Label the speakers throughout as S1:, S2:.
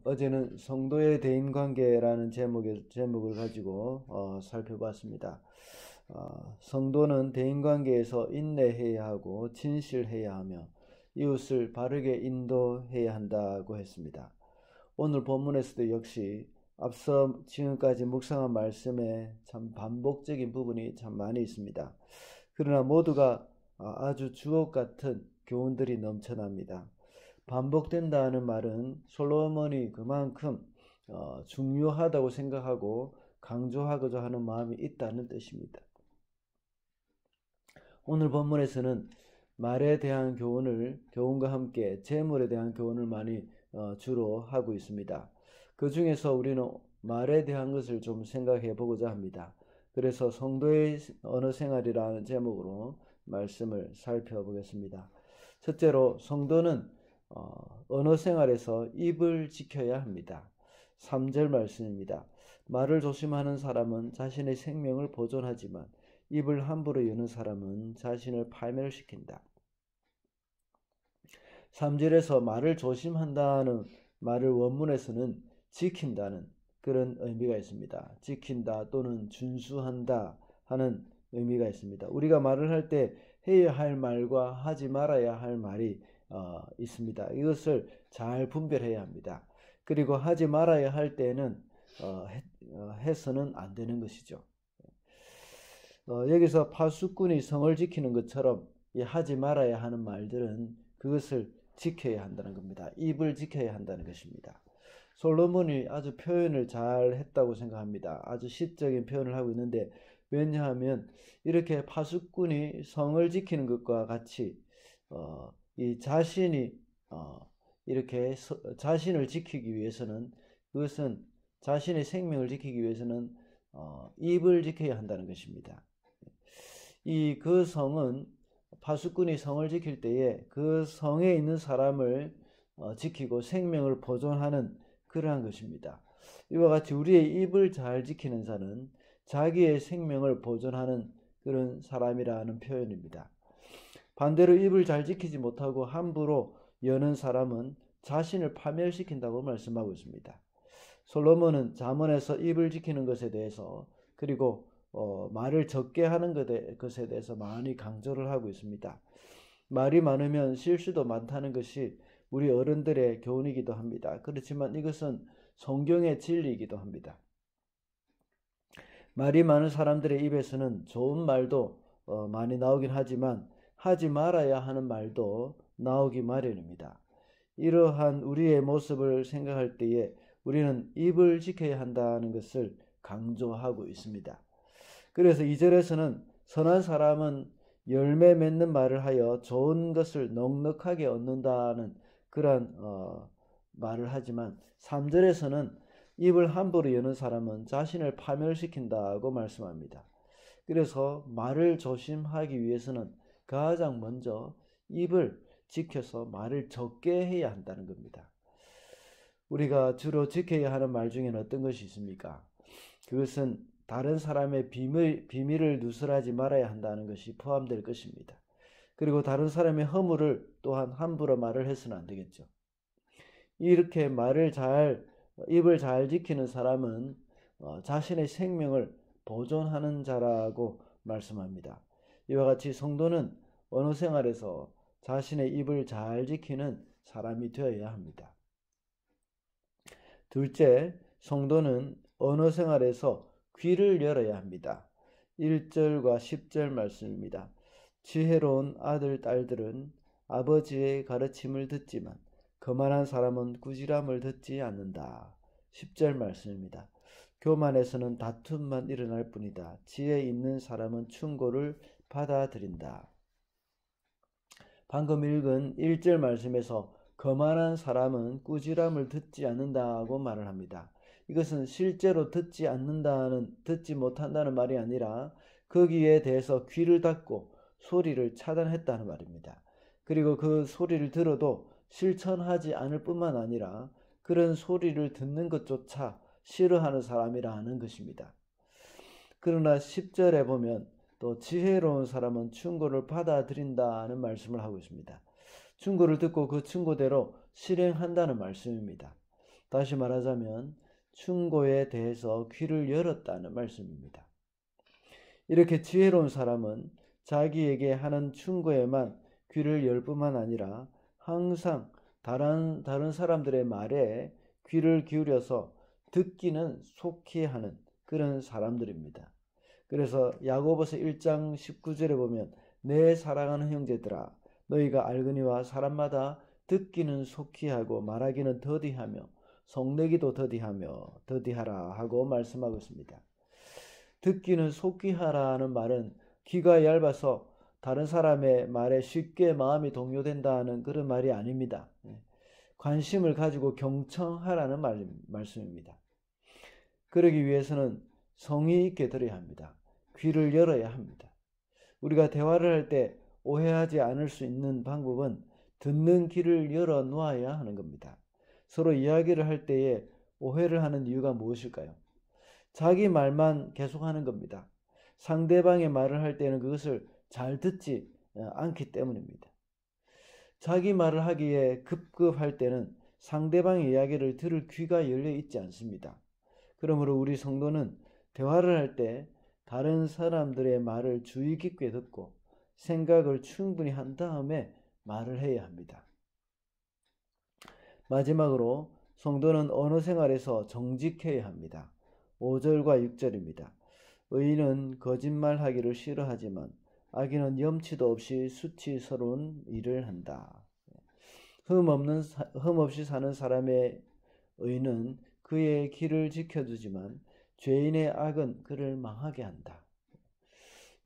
S1: 어제는 성도의 대인관계라는 제목을 가지고 살펴봤습니다. 성도는 대인관계에서 인내해야 하고 진실해야 하며 이웃을 바르게 인도해야 한다고 했습니다. 오늘 본문에서도 역시 앞서 지금까지 묵상한 말씀에 참 반복적인 부분이 참 많이 있습니다. 그러나 모두가 아주 주옥 같은 교훈들이 넘쳐납니다. 반복된다는 말은 솔로몬이 그만큼 중요하다고 생각하고 강조하고자 하는 마음이 있다는 뜻입니다. 오늘 본문에서는 말에 대한 교훈과 함께 재물에 대한 교훈을 많이 주로 하고 있습니다. 그 중에서 우리는 말에 대한 것을 좀 생각해 보고자 합니다. 그래서 성도의 언어 생활이라는 제목으로 말씀을 살펴보겠습니다. 첫째로 성도는 언어 생활에서 입을 지켜야 합니다. 3절 말씀입니다. 말을 조심하는 사람은 자신의 생명을 보존하지만 입을 함부로 여는 사람은 자신을 파멸시킨다. 3절에서 말을 조심한다는 말을 원문에서는 지킨다는 그런 의미가 있습니다. 지킨다 또는 준수한다 하는 의미가 있습니다. 우리가 말을 할 때 해야 할 말과 하지 말아야 할 말이 있습니다. 이것을 잘 분별해야 합니다. 그리고 하지 말아야 할 때는 해서는 안 되는 것이죠. 여기서 파수꾼이 성을 지키는 것처럼 하지 말아야 하는 말들은 그것을 지켜야 한다는 겁니다. 입을 지켜야 한다는 것입니다. 솔로몬이 아주 표현을 잘 했다고 생각합니다. 아주 시적인 표현을 하고 있는데, 왜냐하면 이렇게 파수꾼이 성을 지키는 것과 같이 이 자신이 이렇게 자신을 지키기 위해서는, 그것은 자신의 생명을 지키기 위해서는 입을 지켜야 한다는 것입니다. 그 성은 파수꾼이 성을 지킬 때에 그 성에 있는 사람을 지키고 생명을 보존하는 그러한 것입니다. 이와 같이 우리의 입을 잘 지키는 자는 자기의 생명을 보존하는 그런 사람이라는 표현입니다. 반대로 입을 잘 지키지 못하고 함부로 여는 사람은 자신을 파멸시킨다고 말씀하고 있습니다. 솔로몬은 잠언에서 입을 지키는 것에 대해서, 그리고 말을 적게 하는 것에 대해서 많이 강조를 하고 있습니다. 말이 많으면 실수도 많다는 것이 우리 어른들의 교훈이기도 합니다. 그렇지만 이것은 성경의 진리이기도 합니다. 말이 많은 사람들의 입에서는 좋은 말도 많이 나오긴 하지만 하지 말아야 하는 말도 나오기 마련입니다. 이러한 우리의 모습을 생각할 때에 우리는 입을 지켜야 한다는 것을 강조하고 있습니다. 그래서 2절에서는 선한 사람은 열매 맺는 말을 하여 좋은 것을 넉넉하게 얻는다는 그런 말을 하지만, 3절에서는 입을 함부로 여는 사람은 자신을 파멸시킨다고 말씀합니다. 그래서 말을 조심하기 위해서는 가장 먼저 입을 지켜서 말을 적게 해야 한다는 겁니다. 우리가 주로 지켜야 하는 말 중에는 어떤 것이 있습니까? 그것은 다른 사람의 비밀을 누설하지 말아야 한다는 것이 포함될 것입니다. 그리고 다른 사람의 허물을 또한 함부로 말을 해서는 안 되겠죠. 이렇게 입을 잘 지키는 사람은 자신의 생명을 보존하는 자라고 말씀합니다. 이와 같이 성도는 언어 생활에서 자신의 입을 잘 지키는 사람이 되어야 합니다. 둘째, 성도는 언어 생활에서 귀를 열어야 합니다. 1절과 10절 말씀입니다. 지혜로운 아들, 딸들은 아버지의 가르침을 듣지만 거만한 사람은 꾸지람을 듣지 않는다. 10절 말씀입니다. 교만에서는 다툼만 일어날 뿐이다. 지혜 있는 사람은 충고를 받아들인다. 방금 읽은 1절 말씀에서 거만한 사람은 꾸지람을 듣지 않는다고 말을 합니다. 이것은 실제로 듣지 못한다는 말이 아니라 거기에 대해서 귀를 닫고 소리를 차단했다는 말입니다. 그리고 그 소리를 들어도 실천하지 않을 뿐만 아니라 그런 소리를 듣는 것조차 싫어하는 사람이라는 것입니다. 그러나 10절에 보면 또 지혜로운 사람은 충고를 받아들인다는 말씀을 하고 있습니다. 충고를 듣고 그 충고대로 실행한다는 말씀입니다. 다시 말하자면 충고에 대해서 귀를 열었다는 말씀입니다. 이렇게 지혜로운 사람은 자기에게 하는 충고에만 귀를 열 뿐만 아니라 항상 다른 사람들의 말에 귀를 기울여서 듣기는 속히 하는 그런 사람들입니다. 그래서 야고보서 1장 19절에 보면 내 사랑하는 형제들아 너희가 알거니와 사람마다 듣기는 속히 하고 말하기는 더디하며 속내기도 더디하라 하고 말씀하고 있습니다. 듣기는 속히 하라는 말은 귀가 얇아서 다른 사람의 말에 쉽게 마음이 동요된다는 그런 말이 아닙니다. 관심을 가지고 경청하라는 말씀입니다. 그러기 위해서는 성의 있게 들어야 합니다. 귀를 열어야 합니다. 우리가 대화를 할 때 오해하지 않을 수 있는 방법은 듣는 귀를 열어 놓아야 하는 겁니다. 서로 이야기를 할 때에 오해를 하는 이유가 무엇일까요? 자기 말만 계속하는 겁니다. 상대방의 말을 할 때는 그것을 잘 듣지 않기 때문입니다. 자기 말을 하기에 급급할 때는 상대방의 이야기를 들을 귀가 열려 있지 않습니다. 그러므로 우리 성도는 대화를 할 때 다른 사람들의 말을 주의 깊게 듣고 생각을 충분히 한 다음에 말을 해야 합니다. 마지막으로 성도는 언어 생활에서 정직해야 합니다. 5절과 6절입니다. 의인은 거짓말하기를 싫어하지만 악인은 염치도 없이 수치스러운 일을 한다. 흠없이 사는 사람의 의는 그의 길을 지켜주지만 죄인의 악은 그를 망하게 한다.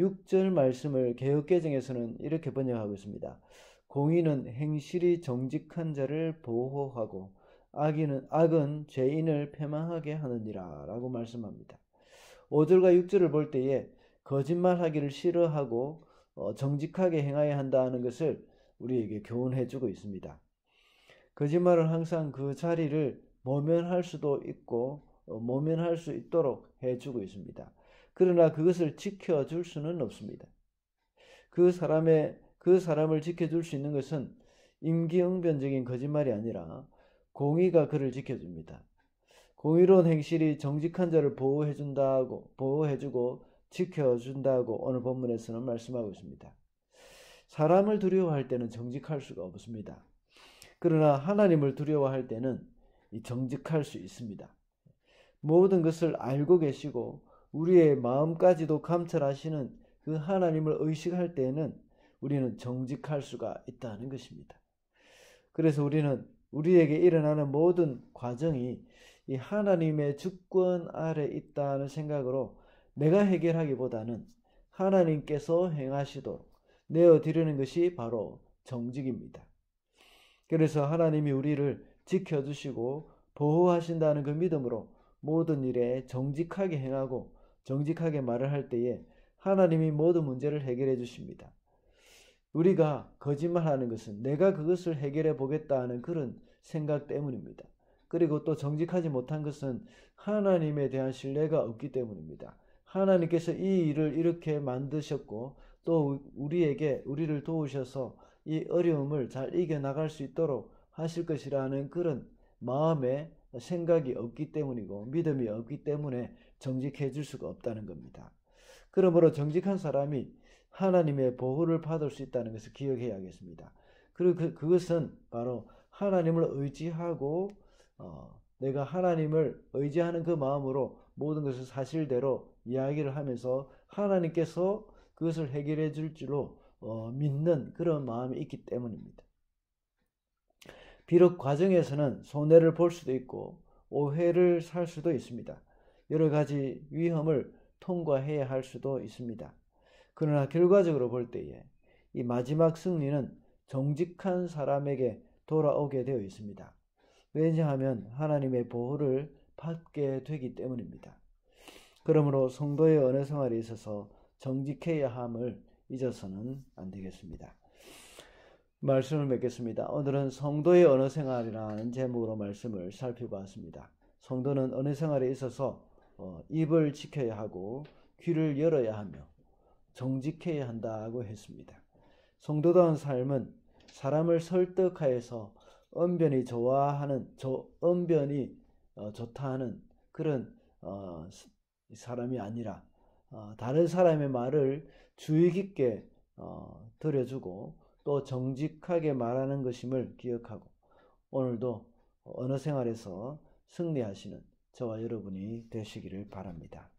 S1: 6절 말씀을 개역개정에서는 이렇게 번역하고 있습니다. 공의는 행실이 정직한 자를 보호하고 악은 죄인을 패망하게 하느니라 라고 말씀합니다. 5절과 6절을 볼 때에 거짓말하기를 싫어하고 정직하게 행해야 한다는 것을 우리에게 교훈해 주고 있습니다. 거짓말은 항상 그 자리를 모면할 수도 있고 모면할 수 있도록 해주고 있습니다. 그러나 그것을 지켜줄 수는 없습니다. 그 사람을 지켜줄 수 있는 것은 임기응변적인 거짓말이 아니라 공의가 그를 지켜줍니다. 공의로운 행실이 정직한 자를 보호해주고 지켜준다고 오늘 본문에서는 말씀하고 있습니다. 사람을 두려워할 때는 정직할 수가 없습니다. 그러나 하나님을 두려워할 때는 정직할 수 있습니다. 모든 것을 알고 계시고 우리의 마음까지도 감찰하시는 그 하나님을 의식할 때에는 우리는 정직할 수가 있다는 것입니다. 그래서 우리는 우리에게 일어나는 모든 과정이 이 하나님의 주권 아래 있다는 생각으로 내가 해결하기보다는 하나님께서 행하시도록 내어드리는 것이 바로 정직입니다. 그래서 하나님이 우리를 지켜주시고 보호하신다는 그 믿음으로 모든 일에 정직하게 행하고 정직하게 말을 할 때에 하나님이 모든 문제를 해결해 주십니다. 우리가 거짓말하는 것은 내가 그것을 해결해 보겠다는 그런 생각 때문입니다. 그리고 또 정직하지 못한 것은 하나님에 대한 신뢰가 없기 때문입니다. 하나님께서 이 일을 이렇게 만드셨고 또 우리를 도우셔서 이 어려움을 잘 이겨나갈 수 있도록 하실 것이라는 그런 마음에 생각이 없기 때문이고 믿음이 없기 때문에 정직해 줄 수가 없다는 겁니다. 그러므로 정직한 사람이 하나님의 보호를 받을 수 있다는 것을 기억해야겠습니다. 그리고 그것은 바로 하나님을 의지하고 내가 하나님을 의지하는 그 마음으로 모든 것을 사실대로 이야기를 하면서 하나님께서 그것을 해결해 줄 줄로 믿는 그런 마음이 있기 때문입니다. 비록 과정에서는 손해를 볼 수도 있고 오해를 살 수도 있습니다. 여러 가지 위험을 통과해야 할 수도 있습니다. 그러나 결과적으로 볼 때에 이 마지막 승리는 정직한 사람에게 돌아오게 되어 있습니다. 왜냐하면 하나님의 보호를 받게 되기 때문입니다. 그러므로 성도의 언어 생활에 있어서 정직해야 함을 잊어서는 안 되겠습니다. 말씀을 맺겠습니다. 오늘은 성도의 언어 생활이라는 제목으로 말씀을 살펴보았습니다. 성도는 언어 생활에 있어서 입을 지켜야 하고 귀를 열어야 하며 정직해야 한다고 했습니다. 성도다운 삶은 사람을 설득하여서 언변이 좋아하는 언변이 좋다 하는 그런 사람이 아니라 다른 사람의 말을 주의 깊게 들여주고 또 정직하게 말하는 것임을 기억하고 오늘도 언어 생활에서 승리하시는 저와 여러분이 되시기를 바랍니다.